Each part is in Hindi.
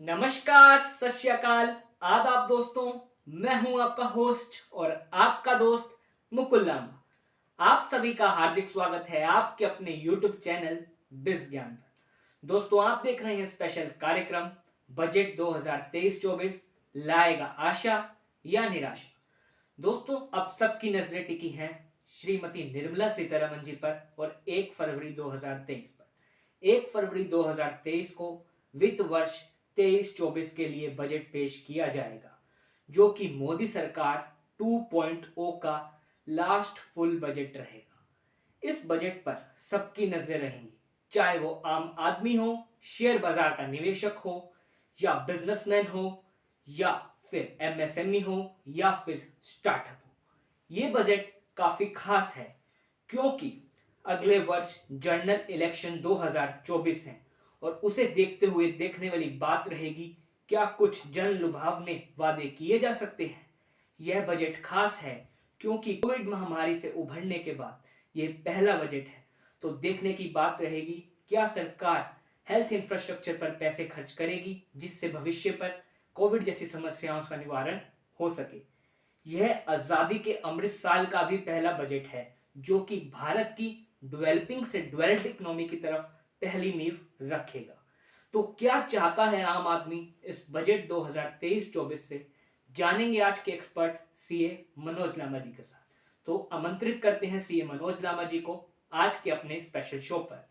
नमस्कार, सत श्री अकाल, आदाब दोस्तों। मैं हूं आपका होस्ट और आपका दोस्त मुकुल लांबा। आप सभी का हार्दिक स्वागत है आपके अपने YouTube चैनल बिज ज्ञान पर। दोस्तों, आप देख रहे हैं स्पेशल कार्यक्रम बजट 2023-24 लाएगा आशा या निराशा। दोस्तों, अब सबकी नजरें टिकी हैं श्रीमती निर्मला सीतारमण जी पर और 1 फरवरी 2023 पर। 1 फरवरी 2023 को वित्त वर्ष 23-24 के लिए बजट पेश किया जाएगा, जो कि मोदी सरकार 2.0 का लास्ट फुल बजट रहेगा। इस बजट पर सबकी नजरें रहेंगी, चाहे वो आम आदमी हो, शेयर बाजार का निवेशक हो, या बिजनेसमैन हो, या फिर एमएसएमई हो, या फिर स्टार्टअप हो। ये बजट काफी खास है क्योंकि अगले वर्ष जनरल इलेक्शन 2024 है और उसे देखते हुए देखने वाली बात रहेगी क्या कुछ जन लुभावने वादे किए जा सकते हैं। यह बजट खास है क्योंकि कोविड महामारी से उभरने के बाद यह पहला बजट है, तो देखने की बात रहेगी क्या सरकार हेल्थ इंफ्रास्ट्रक्चर पर पैसे खर्च करेगी जिससे भविष्य पर कोविड जैसी समस्याओं का निवारण हो सके। यह आजादी के अमृत साल का भी पहला बजट है जो कि भारत की डेवलपिंग से डेवलप्ड इकोनॉमी की तरफ पहली नींव रखेगा। तो क्या चाहता है आम आदमी इस बजट 2023-24 से, जानेंगे आज के एक्सपर्ट सीए मनोज लामा जी के साथ। तो आमंत्रित करते हैं सीए मनोज लामा जी को आज के अपने स्पेशल शो पर।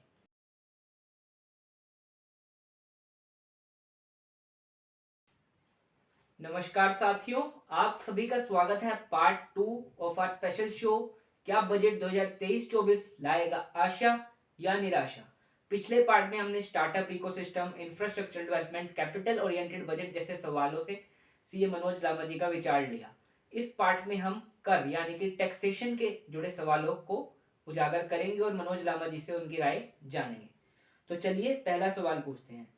नमस्कार साथियों, आप सभी का स्वागत है part 2 of our special show क्या बजट 2023-24 लाएगा आशा या निराशा। पिछले पार्ट में हमने startup ecosystem, infrastructure development, capital oriented budget जैसे सवालों से सीए मनोज लामा जी का विचार लिया। इस पार्ट में हम कर यानी कि टैक्सेशन के जुड़े सवालों को उजागर करेंगे और मनोज लामा जी से उनकी राय जानेंगे। तो चलिए पहला सवाल पूछते हैं।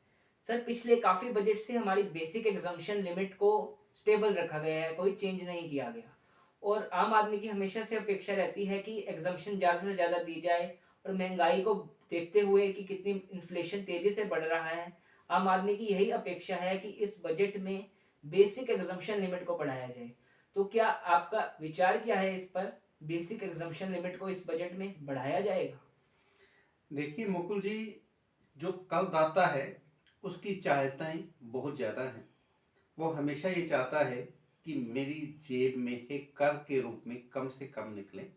सर, पिछले काफी बजट से हमारी बेसिक एग्जम्पशन लिमिट को स्टेबल रखा गया है, कोई चेंज नहीं किया गया और आम आदमी की हमेशा से अपेक्षा रहती है कि एग्जम्पशन ज्यादा से ज्यादा दी जाए और महंगाई को देखते हुए कि कितनी इन्फ्लेशन तेजी से बढ़ रहा है, आम आदमी की यही अपेक्षा है कि इस बजट में बेसिक एग्जम्पशन लिमिट को बढ़ाया जाए। तो क्या आपका विचार क्या है इस पर, बेसिक एग्जम्पशन लिमिट को इस बजट में बढ़ाया जाएगा? देखिए मुकुल जी, जो करदाता है उसकी चाहताएं बहुत ज़्यादा हैं। वो हमेशा ये चाहता है कि मेरी जेब में एक कर के रूप में कम से कम निकले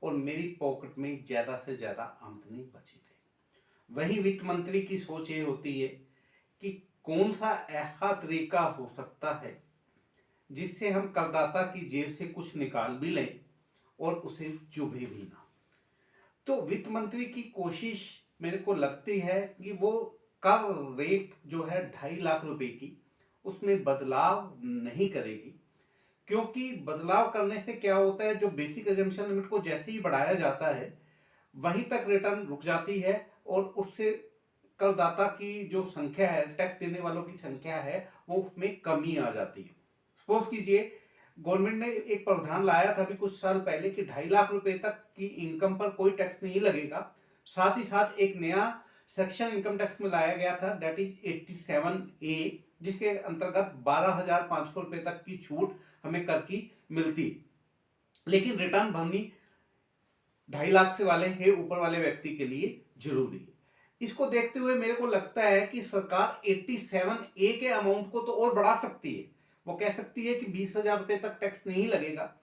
और मेरी पॉकेट में ज़्यादा से ज़्यादा आमदनी बची रहे। वही वित्त मंत्री की सोच ये होती है कि कौन सा ऐसा तरीका हो सकता है जिससे हम करदाता की जेब से कुछ निकाल भी लें और उसे चुभे भी ना। तो वित्त मंत्री की कोशिश मेरे को लगती है कि वो कर रेट जो है 2.5 लाख रुपए की, उसमें बदलाव नहीं करेगी। क्योंकि बदलाव करने से क्या होता है, जो बेसिक एजम्पशन लिमिट को जैसे ही बढ़ाया जाता है वहीं तक रिटर्न रुक जाती है और उससे करदाता की जो संख्या है, टैक्स देने वालों की संख्या है, वो उसमें कमी आ जाती है। सपोज कीजिए गवर्नमेंट ने एक प्रावधान लाया था अभी कुछ साल पहले कि 2.5 लाख रुपए तक की इनकम पर कोई टैक्स नहीं लगेगा। साथ ही साथ एक नया सेक्शन इनकम टैक्स में लाया गया था, दैट इज 87A, जिसके अंतर्गत 12,500 रुपए तक की छूट हमें कर की मिलती। लेकिन रिटर्न भरनी 2.5 लाख से वाले है ऊपर वाले व्यक्ति के लिए जरूरी है। इसको देखते हुए मेरे को लगता है कि सरकार 87A के अमाउंट को तो और बढ़ा सकती है। वो कह सकती है कि 20,000 रुपए तक टैक्स नहीं लगेगा,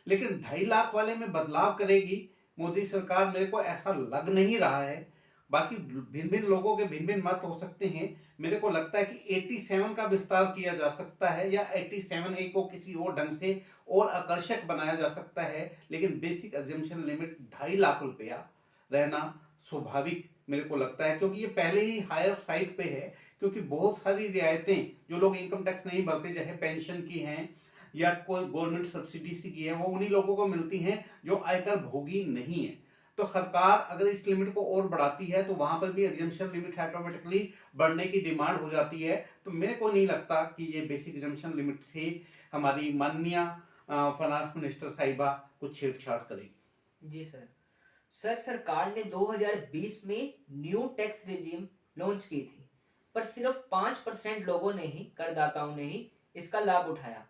लेकिन 2.5 लाख वाले में बदलाव करेगी मोदी सरकार, मेरे को ऐसा लग नहीं रहा है। बाकी भिन्न भिन्न लोगों के भिन्न भिन्न मत हो सकते हैं। मेरे को लगता है कि 87 का विस्तार किया जा सकता है या 87A को किसी और ढंग से और आकर्षक बनाया जा सकता है, लेकिन बेसिक एग्जम्पशन लिमिट 2.5 लाख रुपया रहना स्वाभाविक मेरे को लगता है, क्योंकि ये पहले ही हायर साइड पे है। क्योंकि बहुत सारी रियायतें जो लोग इनकम टैक्स नहीं भरते, चाहे पेंशन की हैं या कोई गवर्नमेंट सब्सिडी सी की है, वो उन्हीं लोगों को मिलती हैं जो आयकर भोगी नहीं है। तो सरकार अगर इस लिमिट को और बढ़ाती है तो वहां पर भी एग्जम्पशन लिमिट ऑटोमेटिकली बढ़ने की डिमांड हो जाती है। तो मेरे को नहीं लगता कि ये बेसिक एग्जम्पशन लिमिट से हमारी माननीय फाइनेंस मिनिस्टर साहिबा कुछ छेड़छाड़ करेगी। जी सर। सर, सरकार ने 2020 में न्यू टैक्स रेजिम लॉन्च की थी, पर सिर्फ 5% लोगों ने ही, करदाताओं ने ही इसका लाभ उठाया।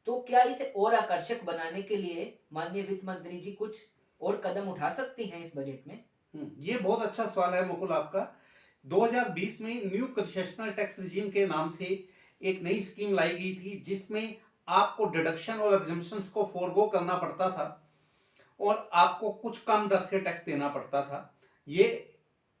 तो क्या इसे और आकर्षक बनाने के लिए माननीय वित्त मंत्री जी कुछ और कदम उठा सकती हैं इस बजट में? ये बहुत अच्छा सवाल है मुकुल आपका। 2020 में न्यू कंसेशनल टैक्स रिजीम के नाम से एक नई स्कीम लाई गई थी, जिसमें आपको डिडक्शन और एग्जम्पशंस को फोरगो करना पड़ता था और आपको कुछ कम दर से टैक्स देना पड़ता था। ये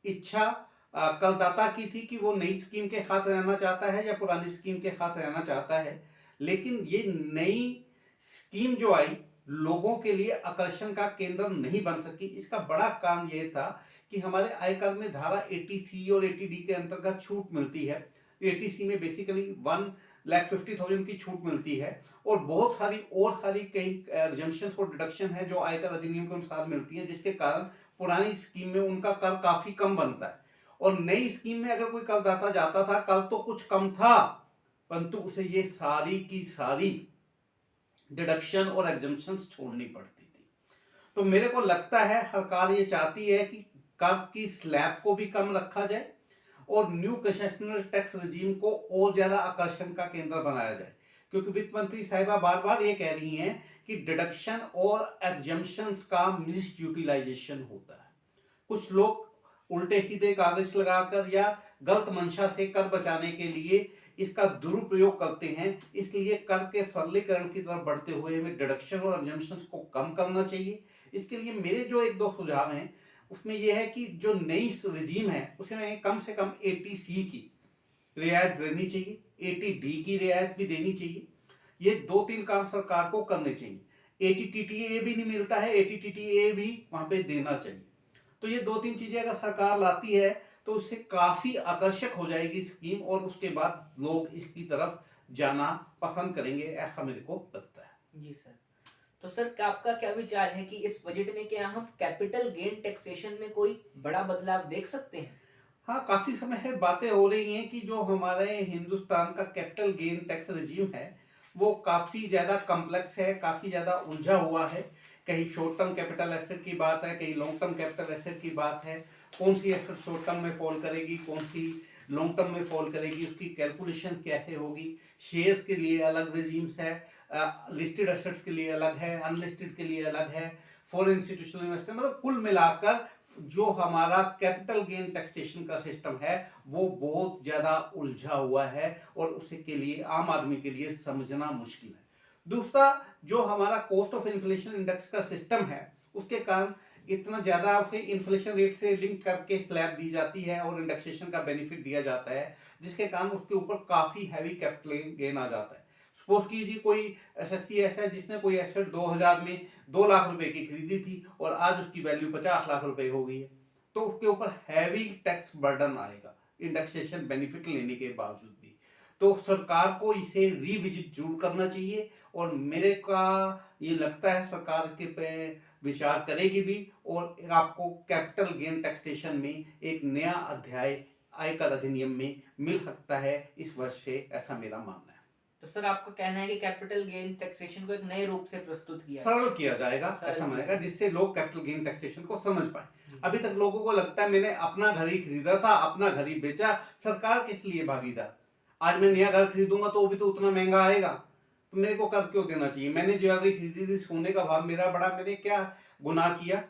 इच्छा करदाता की थी कि वो नई स्कीम के साथ रहना चाहता है या पुरानी स्कीम के साथ रहना चाहता है। लेकिन ये नई स्कीम जो आई, लोगों के लिए आकर्षण का केंद्र नहीं बन सकी। इसका बड़ा कारण यह था कि हमारे आयकर में धारा 80C और 80D के अंतर्गत छूट मिलती है। 80C में बेसिकली 1,50,000 की छूट मिलती है और बहुत सारी कई एग्जम्पशंस और डिडक्शन है जो आयकर अधिनियम के अनुसार मिलती है, जिसके कारण पुरानी स्कीम में उनका कर काफी कम बनता है। और नई स्कीम में अगर कोई करदाता जाता था, कर तो कुछ कम था, परंतु उसे ये सारी की सारी डिडक्शन और एग्जम्पशंस छोड़नी पड़ती थी। तो मेरे को लगता है सरकार ये चाहती है कि कर की स्लैब को भी कम रखा जाए और न्यू कंसेशनल टैक्स रिजीम को और ज्यादा आकर्षण का केंद्र बनाया जाए, क्योंकि वित्त मंत्री साहिबा बार बार ये कह रही हैं कि डिडक्शन और एग्जम्पशंस का मिस यूटिलाइजेशन होता है। कुछ लोग उल्टे सीधे कागज लगाकर या गलत मंशा से कर बचाने के लिए इसका दुरुपयोग करते हैं। इसलिए कर के सरलीकरण की तरफ बढ़ते हुए हमें डिडक्शन और एग्जम्पशंस को कम करना चाहिए। इसके लिए मेरे जो एक दो सुझाव हैं, उसमें यह है कि जो नई रिजीम है उसमें कम से कम 80C की रियायत देनी चाहिए, 80D की रियायत भी देनी चाहिए। ये 2-3 काम सरकार को करने चाहिए। 80TTA भी नहीं मिलता है, 80TTA भी वहां पे देना चाहिए। तो ये 2-3 चीजें अगर सरकार लाती है तो उससे काफी आकर्षक हो जाएगी स्कीम और उसके बाद लोग इसकी तरफ जाना पसंद करेंगे, ऐसा मेरे को लगता है। जी सर। तो सर आपका क्या विचार है कि इस बजट में क्या हम कैपिटल गेन टैक्सेशन में कोई बड़ा बदलाव देख सकते हैं? हाँ, काफी समय से बातें हो रही हैं कि जो हमारे हिंदुस्तान का कैपिटल गेन टैक्स रिजीम है वो काफी ज्यादा कॉम्प्लेक्स है, काफी ज्यादा उलझा हुआ है। कहीं शॉर्ट टर्म कैपिटल एसेट की बात है, कहीं लॉन्ग टर्म कैपिटल एसेट की बात है। कौन सी एसेट शॉर्ट टर्म में फॉल करेगी, कौन सी लॉन्ग टर्म में फॉल करेगी, उसकी कैलकुलेशन क्या है होगी। शेयर्स के लिए अलग रिजीम्स है, लिस्टेड एसेट्स के लिए अलग है, अनलिस्टेड के लिए अलग है, फॉरेन इंस्टीट्यूशनल इन्वेस्टमेंट, मतलब कुल मिलाकर जो हमारा कैपिटल गेन टैक्सेशन का सिस्टम है वो बहुत ज्यादा उलझा हुआ है और उसे के लिए आम आदमी के लिए समझना मुश्किल है। दूसरा, जो हमारा कॉस्ट ऑफ इन्फ्लेशन इंडेक्स का सिस्टम है उसके कारण इतना ज्यादा उसे इन्फ्लेशन रेट से लिंक करके स्लैब दी जाती है और इंडेक्सेशन का बेनिफिट दिया जाता है, जिसके कारण उसके ऊपर काफी हैवी कैपिटल गेन आ जाता है। सपोज कीजिए कोई एसएससी ऐसा है जिसने कोई एसेट 2000 में 2 लाख रुपए की खरीदी थी और आज उसकी वैल्यू 50 लाख रुपए हो गई है, तो उसके ऊपर हैवी टैक्स बर्डन आएगा इंडेक्सेशन बेनिफिट लेने के बावजूद भी। तो सरकार को इसे रिविजिट जरूर करना चाहिए और मेरे का ये लगता है सरकार के पे विचार करेगी भी और आपको कैपिटल गेन टैक्सेशन में एक नया अध्याय आयकर अधिनियम में मिल सकता है इस वर्ष से, ऐसा मेरा मानना है। तो सर आपका कहना है कि कैपिटल गेन टैक्सेशन को एक नए रूप से प्रस्तुत किया सरल किया जाएगा, ऐसा मानेगा जिससे लोग कैपिटल गेन टैक्सेशन को समझ पाए। अभी तक लोगों को लगता है मैंने अपना घर ही खरीदा था, अपना घर ही बेचा, सरकार किस लिए भागीदार। आज मैं नया घर खरीदूंगा तो वो भी तो उतना महंगा आएगा, तो मेरे को कर क्यों देना चाहिए। मैंने ज्वेलरी खरीदी थी, सोने का भाव मेरा बढ़ा, मैंने क्या गुनाह किया।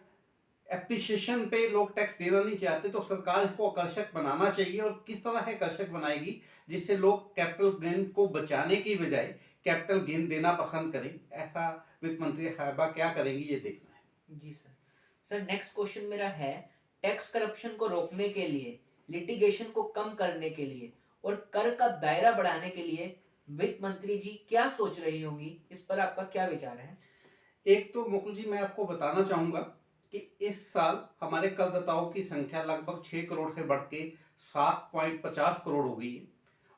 एप्रिसिएशन पे लोग टैक्स देना नहीं चाहते, तो सरकार इसको आकर्षक बनाना चाहिए और किस तरह है आकर्षक बनाएगी जिससे लोग कैपिटल गेन को बचाने की बजाय कैपिटल गेन देना पसंद करें। ऐसा वित्त मंत्री साहिबा क्या करेंगी ये देखना है। जी सर। सर नेक्स्ट क्वेश्चन मेरा है, टैक्स करप्शन को रोकने के लिए, लिटिगेशन को कम करने के लिए और कर का दायरा बढ़ाने के लिए वित्त मंत्री जी क्या सोच रही होंगी, इस पर आपका क्या विचार है? एक तो मुकुल जी मैं आपको बताना चाहूंगा कि इस साल हमारे करदाताओं की संख्या लगभग 6 करोड़ से बढ़ के 7.50 करोड़ हो गई है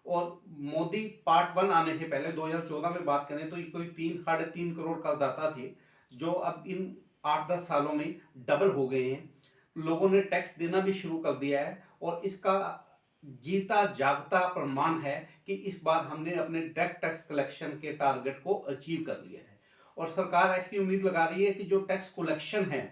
और मोदी पार्ट 1 आने से पहले 2014 में बात करें तो ये कोई 3-3.5 करोड़ करदाता थे, जो अब इन 8-10 सालों में डबल हो गए हैं। लोगों ने टैक्स देना भी शुरू कर दिया है और इसका जीता जागता प्रमाण है कि इस बार हमने अपने डायरेक्ट टैक्स कलेक्शन के टारगेट को अचीव कर लिया है और सरकार ऐसी उम्मीद लगा रही है कि जो टैक्स कलेक्शन है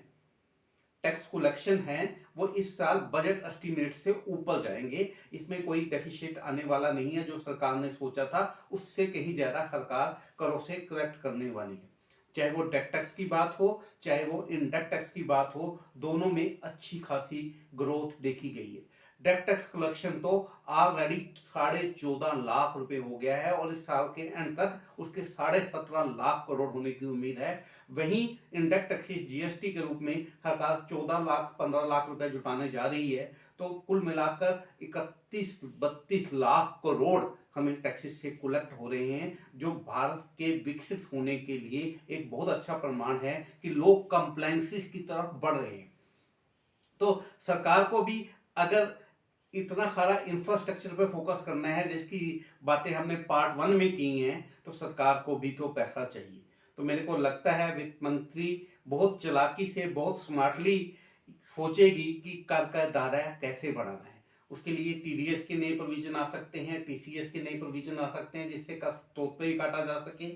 टैक्स कलेक्शन है वो इस साल बजट एस्टिमेट से ऊपर जाएंगे। इसमें कोई डेफिसिट आने वाला नहीं है। जो सरकार ने सोचा था उससे कहीं ज्यादा सरकार करों से कलेक्ट करने वाली है। चाहे वो डेट टैक्स की बात हो, चाहे वो इनडायरेक्ट टैक्स की बात हो, दोनों में अच्छी खासी ग्रोथ देखी गई है। डेट टैक्स कलेक्शन तो ऑलरेडी 14.5 लाख रुपए हो गया है और इस साल के एंड तक उसके 17.5 लाख करोड़ होने की उम्मीद है। वहीं इनडायरेक्ट टैक्सेस जीएसटी के रूप में सरकार 14 लाख 15 लाख रुपए जुटाने जा रही है। तो कुल मिलाकर 31-32 लाख करोड़ हमें टैक्सेस से कलेक्ट हो रहे हैं, जो भारत के विकसित होने के लिए एक बहुत अच्छा प्रमाण है कि लोग कंप्लायंसेस की तरफ बढ़ रहे हैं। तो सरकार को भी अगर इतना सारा इंफ्रास्ट्रक्चर पे फोकस करना है जिसकी बातें हमने पार्ट 1 में की हैं, तो सरकार को भी तो पैसा चाहिए। तो मेरे को लगता है वित्त मंत्री बहुत चालाकी से, बहुत स्मार्टली सोचेगी कि कर का दायरा कैसे बढ़ाना है। उसके लिए टीडीएस के नए प्रोविजन आ सकते हैं, टीसीएस के नए प्रोविजन आ सकते हैं, जिससे कर स्रोत पे ही काटा जा सके।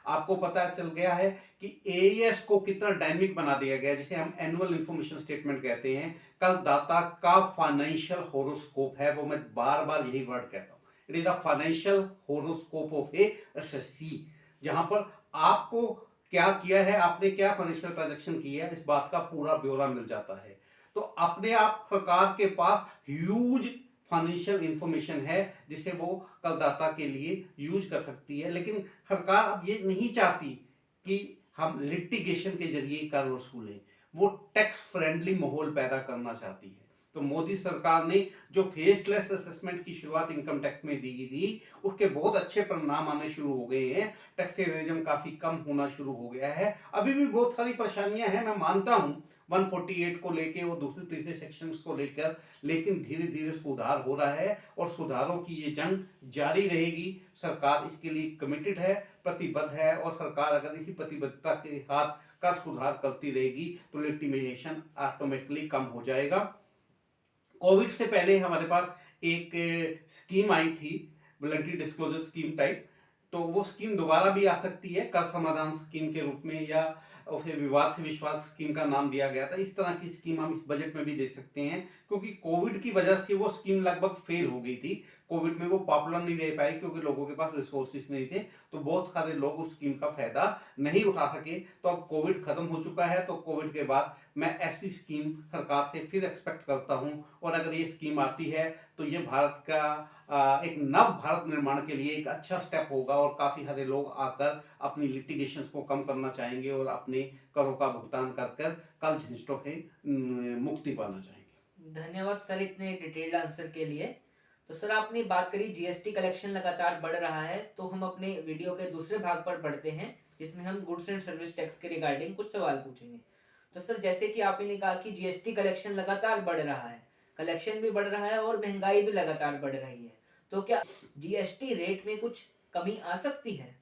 आपको पता चल गया है कि एएस को कितना डायनेमिक बना दिया गया है, जिसे हम एनुअल इंफॉर्मेशन स्टेटमेंट कहते हैं। कल दाता का फाइनेंशियल होरोस्कोप है, वो मैं बार बार यही वर्ड कहता हूँ, it is the financial horoscope of A SSC, जहां पर आपको क्या किया है, आपने क्या फाइनेंशियल ट्रांजैक्शन किया है, इस बात का पूरा ब्यौरा मिल जाता है। तो अपने आप सरकार के पास ह्यूज फाइनेंशियल इंफॉर्मेशन है जिसे वो करदाता के लिए यूज कर सकती है। लेकिन सरकार अब ये नहीं चाहती कि हम लिटिगेशन के जरिए कर वसूलें, वो टैक्स फ्रेंडली माहौल पैदा करना चाहती है। तो मोदी सरकार ने जो फेसलेस असेसमेंट की शुरुआत इनकम टैक्स में दी थी, उसके बहुत अच्छे परिणाम आने शुरू हो गए हैं। टैक्स टेररिज्म काफी कम होना शुरू हो गया है। अभी भी बहुत सारी परेशानियां हैं, मैं मानता हूं 148 को लेके और दूसरे तीसरे सेक्शंस को लेकर, लेकिन धीरे धीरे सुधार हो रहा है और सुधारों की ये जंग जारी रहेगी। सरकार इसके लिए कमिटेड है, प्रतिबद्ध है, और सरकार अगर इसी प्रतिबद्धता के साथ कर सुधार करती रहेगी तो लिटिगेशन ऑटोमेटिकली कम हो जाएगा। कोविड से पहले हमारे पास एक स्कीम आई थी, वॉलंटरी डिस्क्लोजर स्कीम टाइप, तो वो स्कीम दोबारा भी आ सकती है कर समाधान स्कीम के रूप में, या उसे विवाद से विश्वास स्कीम का नाम दिया गया था। इस तरह की स्कीम हम इस बजट में भी दे सकते हैं, क्योंकि कोविड की वजह से वो स्कीम लगभग फेल हो गई थी। कोविड में वो पॉपुलर नहीं रह पाई क्योंकि लोगों के पास रिसोर्सेज नहीं थे, तो बहुत सारे लोग उस स्कीम का फायदा नहीं उठा सके। तो अब कोविड खत्म हो चुका है, तो कोविड के बाद मैं ऐसी स्कीम सरकार से फिर एक्सपेक्ट करता हूं, और अगर ये स्कीम आती है तो ये भारत का एक नव भारत निर्माण के लिए एक अच्छा स्टेप होगा, और काफी सारे लोग आकर अपनी लिटिगेशंस को कम करना चाहेंगे और अपने करों का भुगतान कर कल झंझटों से मुक्ति पाना चाहेंगे। धन्यवाद सर इतने डिटेल्ड आंसर के लिए। तो सर आपने बात करी जीएसटी कलेक्शन लगातार बढ़ रहा है, तो हम अपने वीडियो के दूसरे भाग पर बढ़ते हैं, जिसमें हम गुड्स एंड सर्विस टैक्स के रिगार्डिंग कुछ सवाल पूछेंगे। तो सर जैसे कि आपने कहा कि जीएसटी कलेक्शन लगातार बढ़ रहा है, कलेक्शन भी बढ़ रहा है और महंगाई भी लगातार बढ़ रही है, तो क्या जीएसटी रेट में कुछ कमी आ सकती है?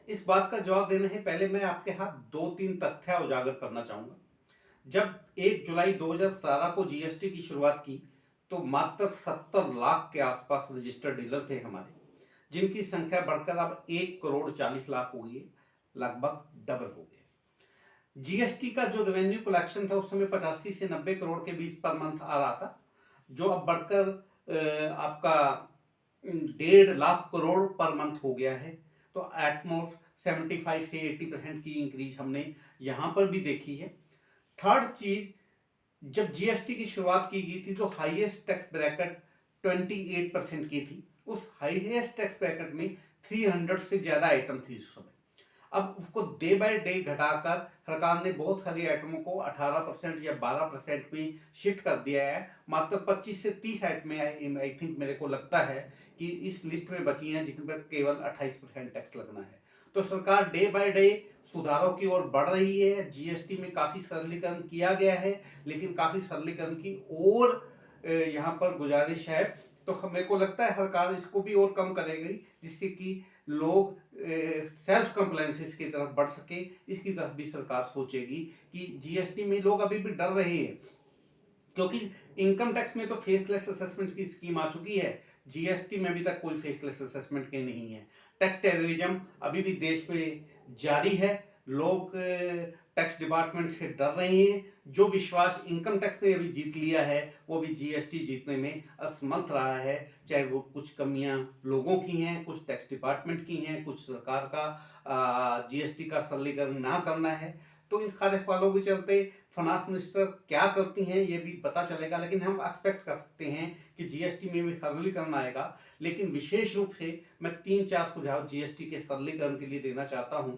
इस बात का जवाब देने से पहले मैं आपके हाथ 2-3 तथ्य उजागर करना चाहूंगा। जब 1 जुलाई 2017 को जीएसटी की शुरुआत की, तो मात्र 70 लाख के आसपास रजिस्टर्ड डीलर थे हमारे, जिनकी संख्या बढ़कर अब 1,40,40,00,000 हो गई, लगभग डबल हो गए। जीएसटी का जो रेवेन्यू कलेक्शन था उस समय 85 से 90 करोड़ के बीच पर मंथ आ रहा था, जो अब बढ़कर आपका 1.5 लाख करोड़ पर मंथ हो गया है। तो एटमोस्ट 75 से 80% की इंक्रीज हमने यहां पर भी देखी है। थर्ड चीज, जब जीएसटी की शुरुआत की गई थी तो हाईएस्ट टैक्स ब्रैकेट 28% की थी। उस हाईएस्ट टैक्स ब्रैकेट में 300 से ज्यादा आइटम थी उस समय। अब उसको डे बाय डे घटाकर सरकार ने बहुत सारी आइटमों को 18% या 12% में शिफ्ट कर दिया है। मात्र 25 से 30 आइटमें आई थिंक मेरे को लगता है कि इस लिस्ट में बची हैं जिन पर केवल 28% टैक्स लगना है। तो सरकार डे बाय डे सुधारों की ओर बढ़ रही है। जीएसटी में काफी सरलीकरण किया गया है, लेकिन काफी सरलीकरण की और यहाँ पर गुजारिश है। तो मेरे को लगता है सरकार इसको भी और कम करेगी, जिससे कि लोग सेल्फ कंप्लायंसेस की तरफ बढ़ सके। इसकी तरफ भी सरकार सोचेगी कि जीएसटी में लोग अभी भी डर रहे हैं, क्योंकि इनकम टैक्स में तो फेसलेस असेसमेंट की स्कीम आ चुकी है, जीएसटी में अभी तक कोई फेसलेस असेसमेंट के नहीं है। टैक्स टेररिज्म अभी भी देश में जारी है। लोग टैक्स डिपार्टमेंट से डर रहे हैं। जो विश्वास इनकम टैक्स ने अभी जीत लिया है वो भी जीएसटी जीतने में असमर्थ रहा है। चाहे वो कुछ कमियां लोगों की हैं, कुछ टैक्स डिपार्टमेंट की हैं, कुछ सरकार का जीएसटी का सरलीकरण ना करना है। तो इन खारे सवालों के चलते फाइनेंस मिनिस्टर क्या करती हैं ये भी पता चलेगा, लेकिन हम एक्सपेक्ट कर सकते हैं कि जीएसटी में भी सरलीकरण आएगा। लेकिन विशेष रूप से मैं 3-4 सुझाव जीएसटी के सरलीकरण के लिए देना चाहता हूं।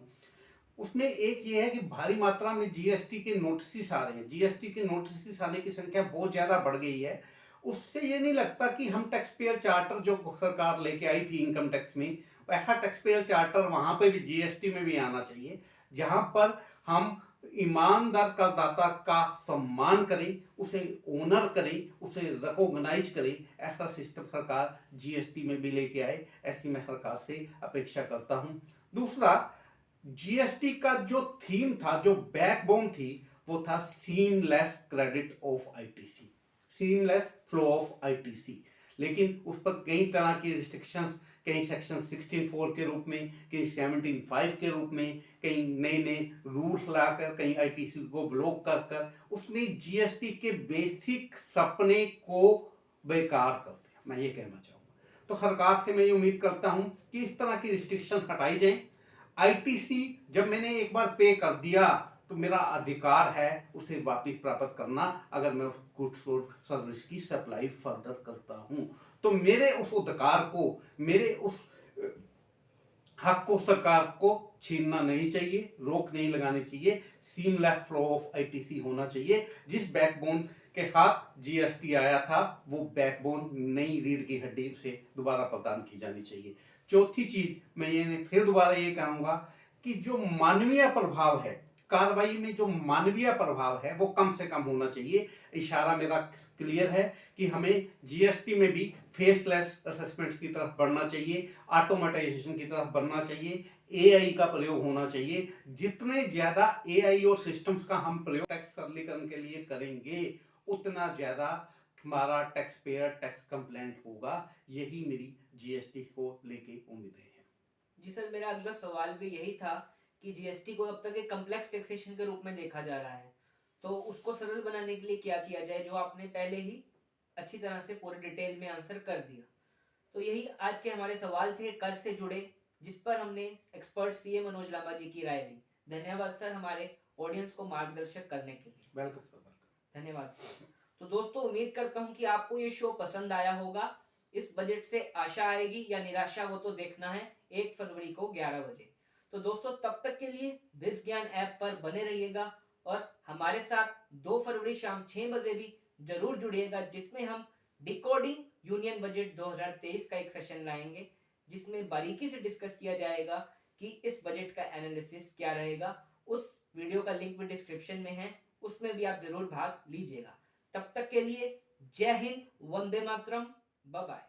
उसमें एक ये है कि भारी मात्रा में जीएसटी के नोटिस आ रहे हैं। जीएसटी के नोटिस आने की संख्या बहुत ज़्यादा बढ़ गई है। उससे ये नहीं लगता कि हम टैक्स पेयर चार्टर जो सरकार लेके आई थी इनकम टैक्स में, वैसा टैक्स पेयर चार्टर वहाँ पे भी जीएसटी में भी आना चाहिए, जहाँ पर हम ईमानदार करदाता का सम्मान करें, उसे ओनर करें, उसे रिकॉग्नाइज करें। ऐसा सिस्टम सरकार जीएसटी में भी लेके आए, ऐसी मैं सरकार से अपेक्षा करता हूँ। दूसरा, जीएसटी का जो थीम था, जो बैकबोन थी, वो था seamless credit of ITC, seamless flow of ITC. लेकिन उस पर कई तरह की रिस्ट्रिक्शंस, कहीं सेक्शन 16(4) के रूप में, कहीं 17(5) के रूप में, कहीं नए नए रूल लाकर, कहीं आईटीसी को ब्लॉक कर कर उसने जीएसटी के बेसिक सपने को बेकार कर दिया, मैं ये कहना चाहूँगा। तो सरकार से मैं ये उम्मीद करता हूँ कि इस तरह की रिस्ट्रिक्शंस हटाई जाएं। आईटीसी जब मैंने एक बार पे कर दिया तो मेरा अधिकार है उसे वापस प्राप्त करना, अगर मैं उस गुड्स और सर्विस की सप्लाई फर्दर करता हूं। तो मेरे उस अधिकार को, मेरे उस हक को सरकार को छीनना नहीं चाहिए, रोक नहीं लगानी चाहिए। सीमलेस फ्लो ऑफ आईटीसी होना चाहिए। जिस बैकबोन के साथ जीएसटी आया था वो बैकबोन नई रीढ़ की हड्डी से दोबारा प्रदान की जानी चाहिए। चौथी चीज मैं ये फिर दोबारा ये कहूंगा कि जो मानवीय प्रभाव है, कार्रवाई में जो मानवीय प्रभाव है वो कम से कम होना चाहिए। इशारा मेरा क्लियर है कि हमें जीएसटी में भी फेसलेस असेसमेंट्स की तरफ बढ़ना चाहिए, ऑटोमेटाइजेशन की तरफ बढ़ना चाहिए, एआई का प्रयोग होना चाहिए। जितने ज्यादा एआई और सिस्टम्स का हम प्रयोग टैक्स सरलीकरण के लिए करेंगे उतना ज्यादा हमारा टैक्स पेयर टैक्स कंप्लेंट होगा। यही मेरी जीएसटी को लेके उम्मीदें हैं। जी सर, मेरा अगला सवाल भी यही था कि जीएसटी को अब तक एक कम्प्लेक्स टैक्सेशन के रूप में देखा जा रहा है, तो उसको सरल बनाने के लिए क्या किया जाए, जो आपने पहले ही अच्छी तरह से पूरे डिटेल में आंसर कर दिया। तो यही आज के हमारे सवाल थे कर से जुड़े, जिस पर हमने एक्सपर्ट सीए मनोज लांबा जी की राय ली। धन्यवाद सर हमारे ऑडियंस को मार्गदर्शक करने के लिए। Welcome sir, welcome. धन्यवाद सर। तो दोस्तों, उम्मीद करता हूं कि आपको ये शो पसंद आया होगा। इस बजट से आशा आएगी या निराशा वो तो देखना है 1 फरवरी को 11 बजे। तो दोस्तों, तब तक के लिए विज ज्ञान ऐप पर बने रहिएगा और हमारे साथ 2 फरवरी शाम 6 बजे भी जरूर जुड़िएगा, जिसमें हम डिकोडिंग यूनियन बजट 2023 का एक सेशन लाएंगे, जिसमें बारीकी से डिस्कस किया जाएगा कि इस बजट का एनालिसिस क्या रहेगा। उस वीडियो का लिंक भी डिस्क्रिप्शन में है, उसमें भी आप जरूर भाग लीजिएगा। तब तक के लिए जय हिंद, वंदे मातरम, बाय बाय।